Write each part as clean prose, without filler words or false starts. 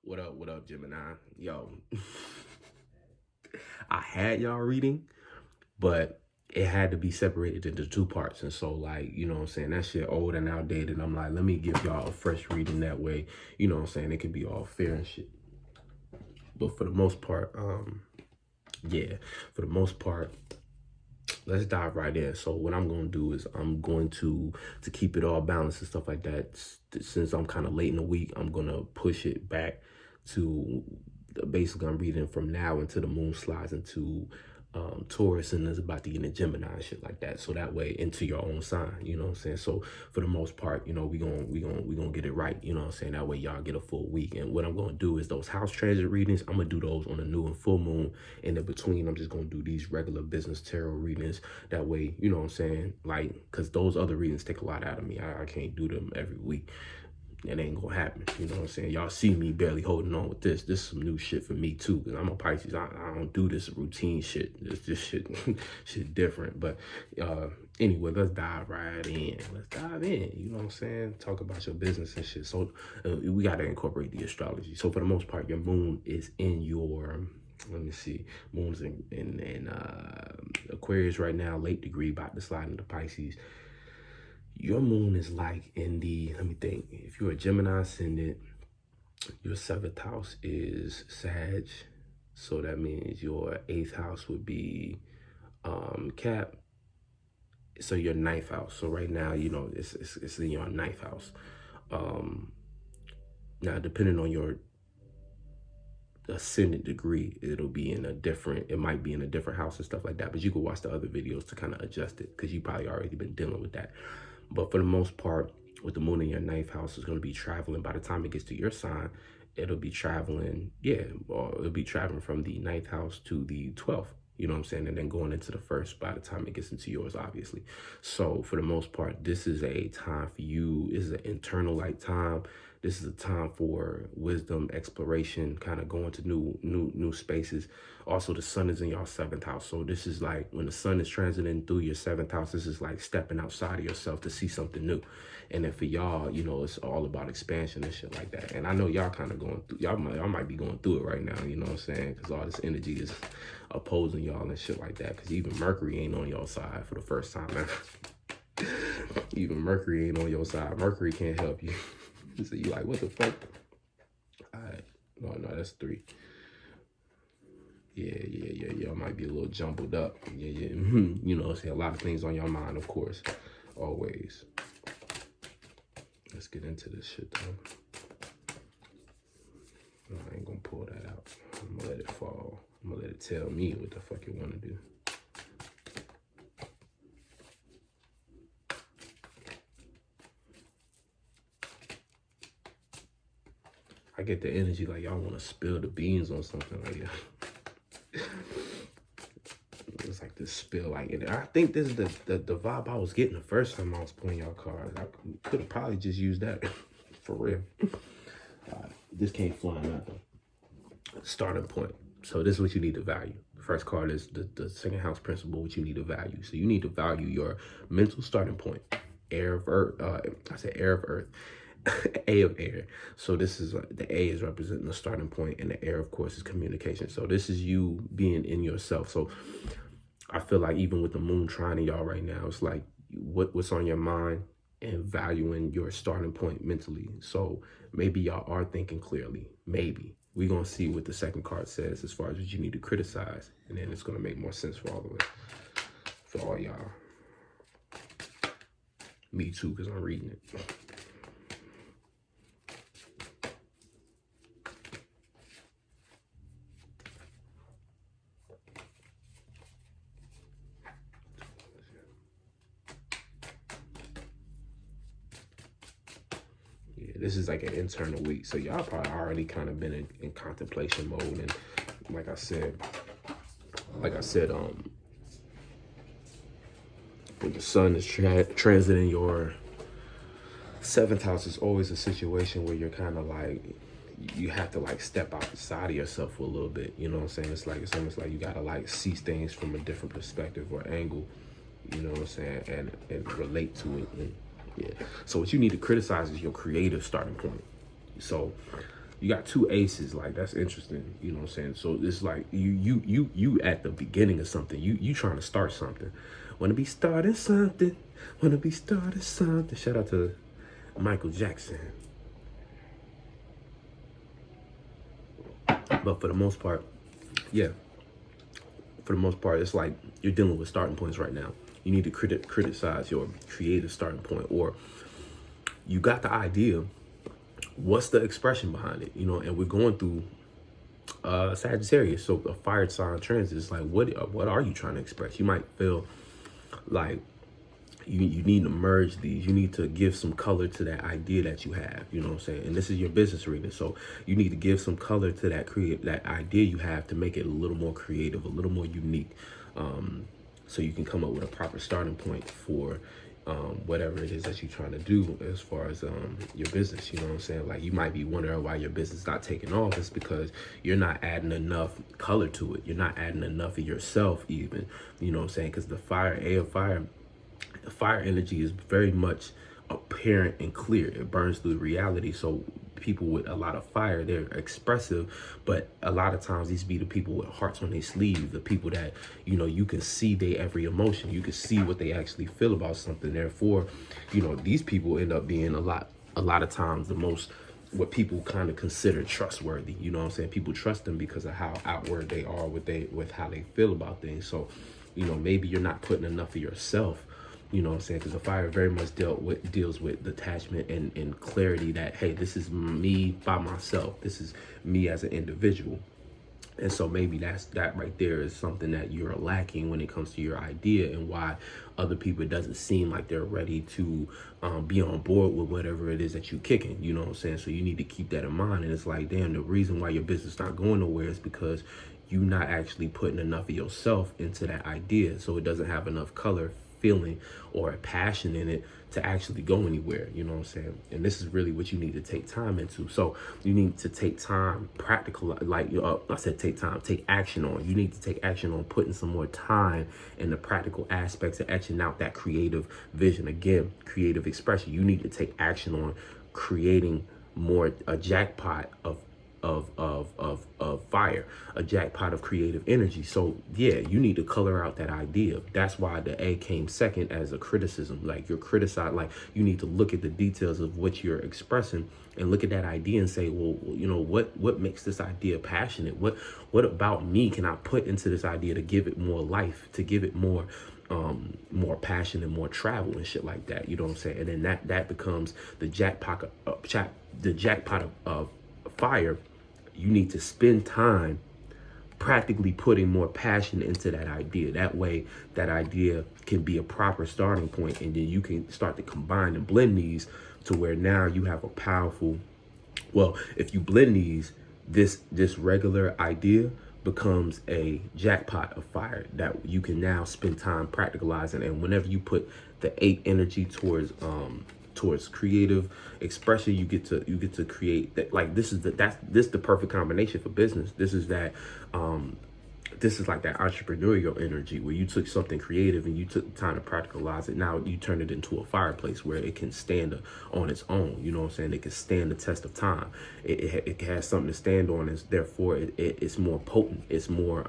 What up, Gemini? Yo, I had y'all reading, but it had to be separated into two parts. And so, like, you know what I'm saying? That shit old and outdated. I'm like, let me give y'all a fresh reading that way. You know what I'm saying? It could be all fair and shit. But for the most part, yeah, for the most part, let's dive right in. So what I'm going to do is I'm going to keep it all balanced and stuff like that. Since I'm kind of late in the week, I'm going to push it back to basically I'm reading from now until the moon slides into Taurus and is about to get into Gemini and shit like that. So that way into your own sign, you know what I'm saying? So for the most part, you know, we gonna get it right, you know what I'm saying? That way y'all get a full week. And what I'm gonna do is those house transit readings, I'm gonna do those on a new and full moon. And in between, I'm just gonna do these regular business tarot readings. That way, you know what I'm saying? Like, cause those other readings take a lot out of me. I can't do them every week. It ain't gonna happen. You know what I'm saying? Y'all see me barely holding on with this. This is some new shit for me too, because I'm a Pisces. I don't do this routine shit. This shit shit different. But anyway, let's dive right in. Let's dive in. You know what I'm saying? Talk about your business and shit. So we gotta incorporate the astrology. So for the most part, your moon is in your, let me see, moon's in Aquarius right now, late degree, about to slide into Pisces. Your moon is like in the, let me think, if you're a Gemini ascendant, your 7th house is Sag. So that means your 8th house would be Cap. So your 9th house. So right now, you know, it's in your 9th house. Now, depending on your ascendant degree, it'll be in a different, it might be in a different house and stuff like that. But you can watch the other videos to kind of adjust it, because you probably already been dealing with that. But for the most part, with the moon in your 9th house, is going to be traveling. By the time it gets to your sign, it'll be traveling, or it'll be traveling from the 9th house to the 12th. You know what I'm saying? And then going into the 1st by the time it gets into yours, obviously. So for the most part, this is a time for you. This is an internal like time. This is a time for wisdom, exploration, kind of going to new spaces. Also, the sun is in your 7th house. So this is like when the sun is transiting through your 7th house, this is like stepping outside of yourself to see something new. And then for y'all, you know, it's all about expansion and shit like that. And I know y'all kind of going through, y'all might be going through it right now, you know what I'm saying? Because all this energy is opposing y'all and shit like that. Because even Mercury ain't on your side for the first time ever. Even Mercury ain't on your side. Mercury can't help you. So you like, what the fuck? All right. No, that's 3. Yeah. Y'all might be a little jumbled up. Yeah. You know, see a lot of things on your mind, of course. Always. Let's get into this shit, though. No, I ain't gonna pull that out. I'm gonna let it fall. I'm gonna let it tell me what the fuck it wanna do. I get the energy like y'all want to spill the beans on something like that. It's like this spill, like, and I think this is the vibe I was getting the first time I was playing y'all cards. I could have probably just used that for real. This can't fly nothing. Starting point. So this is what you need to value. The first card is the 2nd house principle, which you need to value. So you need to value your mental starting point. Air of earth. I said air of earth. A of air. So this is the A is representing the starting point, and the air, of course, is communication. So this is you being in yourself. So I feel like even with the moon trining y'all right now, it's like what's on your mind and valuing your starting point mentally. So maybe y'all are thinking clearly. Maybe. We're going to see what the 2nd card says as far as what you need to criticize. And then it's going to make more sense for all of us. For all y'all. Me too, because I'm reading it. This is like an internal week. So y'all probably already kind of been in contemplation mode. And like I said, when the sun is transiting your 7th house, is always a situation where you're kind of like, you have to like step outside of yourself for a little bit. You know what I'm saying? It's almost like you got to like see things from a different perspective or angle, you know what I'm saying? And relate to it. And, yeah. So what you need to criticize is your creative starting point. So You got 2 aces. Like, that's interesting. You know what I'm saying? So it's like you at the beginning of something. You trying to start something. Wanna be starting something. Wanna be starting something. Shout out to Michael Jackson. But for the most part, yeah. For the most part, it's like you're dealing with starting points right now. You need to criticize your creative starting point, or you got the idea. What's the expression behind it? You know, and we're going through Sagittarius, so a fire sign transit is like, what are you trying to express? You might feel like you need to merge these. You need to give some color to that idea that you have. You know what I'm saying? And this is your business reading, so you need to give some color to that idea you have to make it a little more creative, a little more unique, so you can come up with a proper starting point for whatever it is that you're trying to do as far as your business. You know what I'm saying? Like, you might be wondering why your business is not taking off. It's because you're not adding enough color to it. You're not adding enough of yourself even. You know what I'm saying? Because the fire energy is very much apparent and clear. It burns through reality. So people with a lot of fire, they're expressive, but a lot of times these be the people with hearts on their sleeve, the people that, you know, you can see their every emotion. You can see what they actually feel about something. Therefore, you know, these people end up being a lot of times the most, what people kind of consider trustworthy. You know what I'm saying? People trust them because of how outward they are with how they feel about things. So, you know, maybe you're not putting enough of yourself. You know what I'm saying? Because the fire very much deals with detachment and clarity that, hey, this is me by myself. This is me as an individual. And so maybe that right there is something that you're lacking when it comes to your idea, and why other people, it doesn't seem like they're ready to be on board with whatever it is that you're kicking. You know what I'm saying? So you need to keep that in mind. And it's like, damn, the reason why your business not going nowhere is because you're not actually putting enough of yourself into that idea. So it doesn't have enough color, feeling, or a passion in it to actually go anywhere. You know what I'm saying? And this is really what you need to take time into. So you need to take time, practical, like I said, take action on. You need to take action on putting some more time in the practical aspects of etching out that creative vision. Again, creative expression. You need to take action on creating more, a jackpot of fire, a jackpot of creative energy. So yeah, you need to color out that idea. That's why the A came second as a criticism. Like, you're criticized, like, you need to look at the details of what you're expressing and look at that idea and say, well, you know, what makes this idea passionate? What about me can I put into this idea to give it more life, to give it more passion and more travel and shit like that. You know what I'm saying? And then that becomes the jackpot of fire. You need to spend time practically putting more passion into that idea. That way, that idea can be a proper starting point, and then you can start to combine and blend these to where now you have a powerful, well, if you blend these, this regular idea becomes a jackpot of fire that you can now spend time practicalizing. And whenever you put the 8 energy towards creative expression, you get to create that. Like, this is the perfect combination for business. This is like that entrepreneurial energy where you took something creative and you took the time to practicalize it. Now you turn it into a fireplace where it can stand on its own. You know what I'm saying? It can stand the test of time. It has something to stand on, and therefore it's more potent. It's more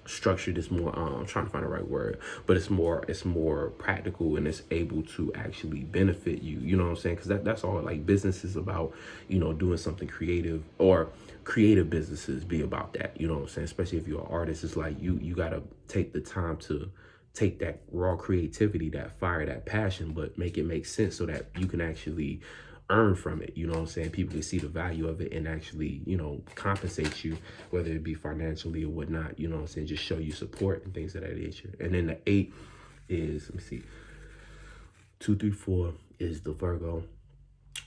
structured. It's more I'm trying to find the right word, but it's more practical, and it's able to actually benefit you. You know what I'm saying? Because that's all, like, business is about, you know, doing something creative, or creative businesses be about that. You know what I'm saying? Especially if you're an artist, it's like you gotta take the time to take that raw creativity, that fire, that passion, but make it make sense so that you can actually earn from it. You know what I'm saying? People can see the value of it and actually, you know, compensate you, whether it be financially or whatnot. You know what I'm saying? Just show you support and things of that nature. And then the 8 is, let me see, 2, 3, 4 is the Virgo.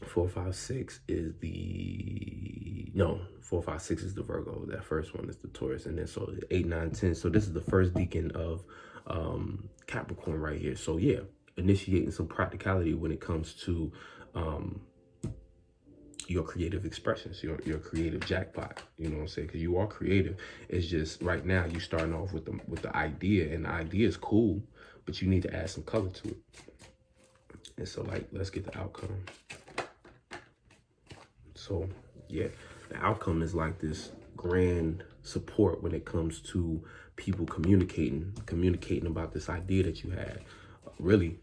4, 5, 6 is the, no, 4, 5, 6 is the Virgo. That first one is the Taurus. And then so 8, 9, 10. So this is the first decan of Capricorn right here. So yeah, initiating some practicality when it comes to your creative expressions, your creative jackpot. You know what I'm saying? Because you are creative. It's just right now you starting off with the idea, and the idea is cool, but you need to add some color to it. And so, like, let's get the outcome. So Yeah, the outcome is like this grand support when it comes to people communicating about this idea that you had. Really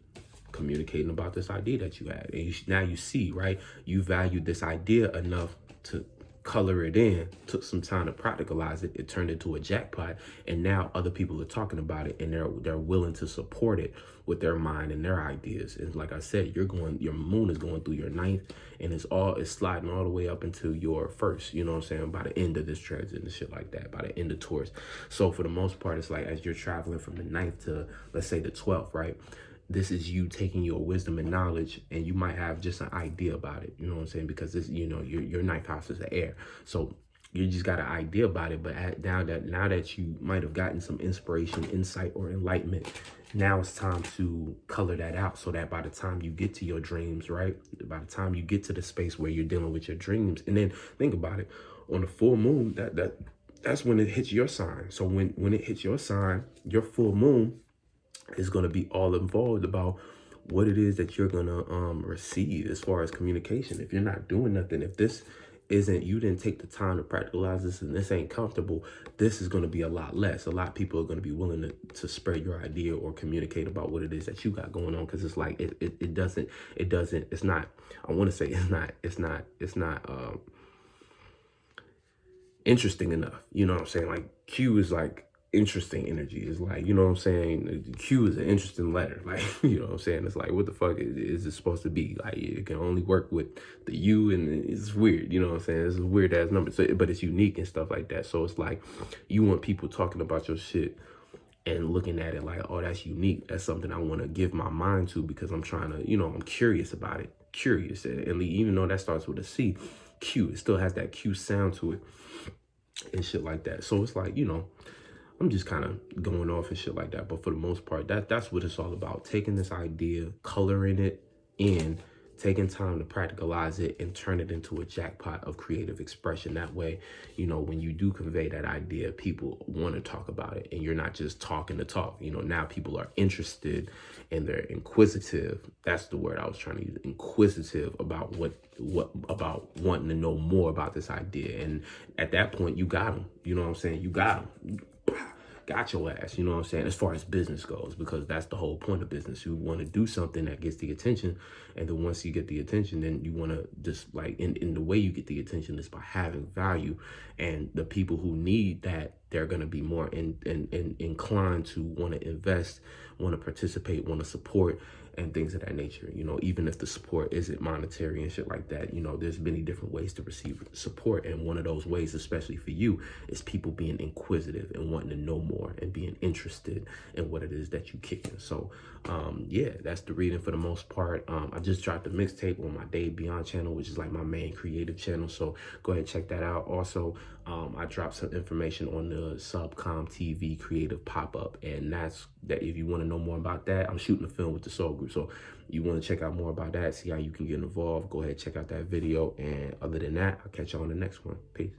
communicating about this idea that you had. And now you see, right? You valued this idea enough to color it in, took some time to practicalize it. It turned into a jackpot. And now other people are talking about it, and they're willing to support it with their mind and their ideas. And like I said, your moon is going through your ninth, and it's sliding all the way up into your first, you know what I'm saying, by the end of this transit and shit like that, by the end of Taurus. So for the most part, it's like as you're traveling from the ninth to, let's say, the 12th, right? This is you taking your wisdom and knowledge, and you might have just an idea about it. You know what I'm saying? Because this, you know, your ninth house is the air. So you just got an idea about it. But now that you might have gotten some inspiration, insight, or enlightenment, now it's time to color that out so that by the time you get to your dreams, right? By the time you get to the space where you're dealing with your dreams, and then think about it, on the full moon, that's when it hits your sign. So when it hits your sign, your full moon is going to be all involved about what it is that you're going to receive as far as communication. If you're not doing nothing, if this isn't, you didn't take the time to practicalize this, and this ain't comfortable, this is going to be a lot less. A lot of people are going to be willing to spread your idea or communicate about what it is that you got going on, because it's like it's not, I want to say it's not interesting enough. You know what I'm saying? Like Q is like interesting energy. Is like, you know what I'm saying, Q is an interesting letter. Like, you know what I'm saying, it's like, what the fuck is it supposed to be? Like, it can only work with the U, and it's weird, you know what I'm saying, it's a weird ass number. So, but it's unique and stuff like that. So it's like, you want people talking about your shit and looking at it like, oh, that's unique, that's something I want to give my mind to, because I'm trying to, you know, I'm curious about it, curious. And even though that starts with a C, Q, it still has that Q sound to it and shit like that. So it's like, you know, I'm just kind of going off and shit like that. But for the most part, that's what it's all about. Taking this idea, coloring it in, taking time to practicalize it, and turn it into a jackpot of creative expression. That way, you know, when you do convey that idea, people want to talk about it, and you're not just talking to talk. You know, now people are interested and they're inquisitive. That's the word I was trying to use. Inquisitive about about wanting to know more about this idea. And at that point, you got them. You know what I'm saying? You got them. Got your ass, you know what I'm saying, as far as business goes, because that's the whole point of business. You want to do something that gets the attention, and then once you get the attention, then you want to just like, in the way you get the attention is by having value, and the people who need that, they're going to be more inclined to want to invest, want to participate, want to support, and things of that nature. You know, even if the support isn't monetary and shit like that, you know, there's many different ways to receive support. And one of those ways, especially for you, is people being inquisitive and wanting to know more and being interested in what it is that you kicking. So, yeah, that's the reading for the most part. I just dropped a mixtape on my Dave Beyond channel, which is like my main creative channel. So go ahead and check that out. Also, I dropped some information on the Subcom TV creative pop-up, and that's that. If you want to know more about that, I'm shooting a film with the Soul Group, so you want to check out more about that, see how you can get involved, go ahead, check out that video. And other than that, I'll catch you on the next one. Peace.